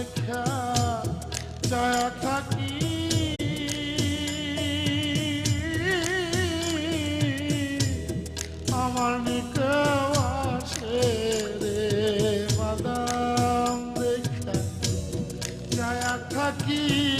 দেখা যায় থাকি আমার নিকে আসে রে মাদাম দেখা যায় থাকি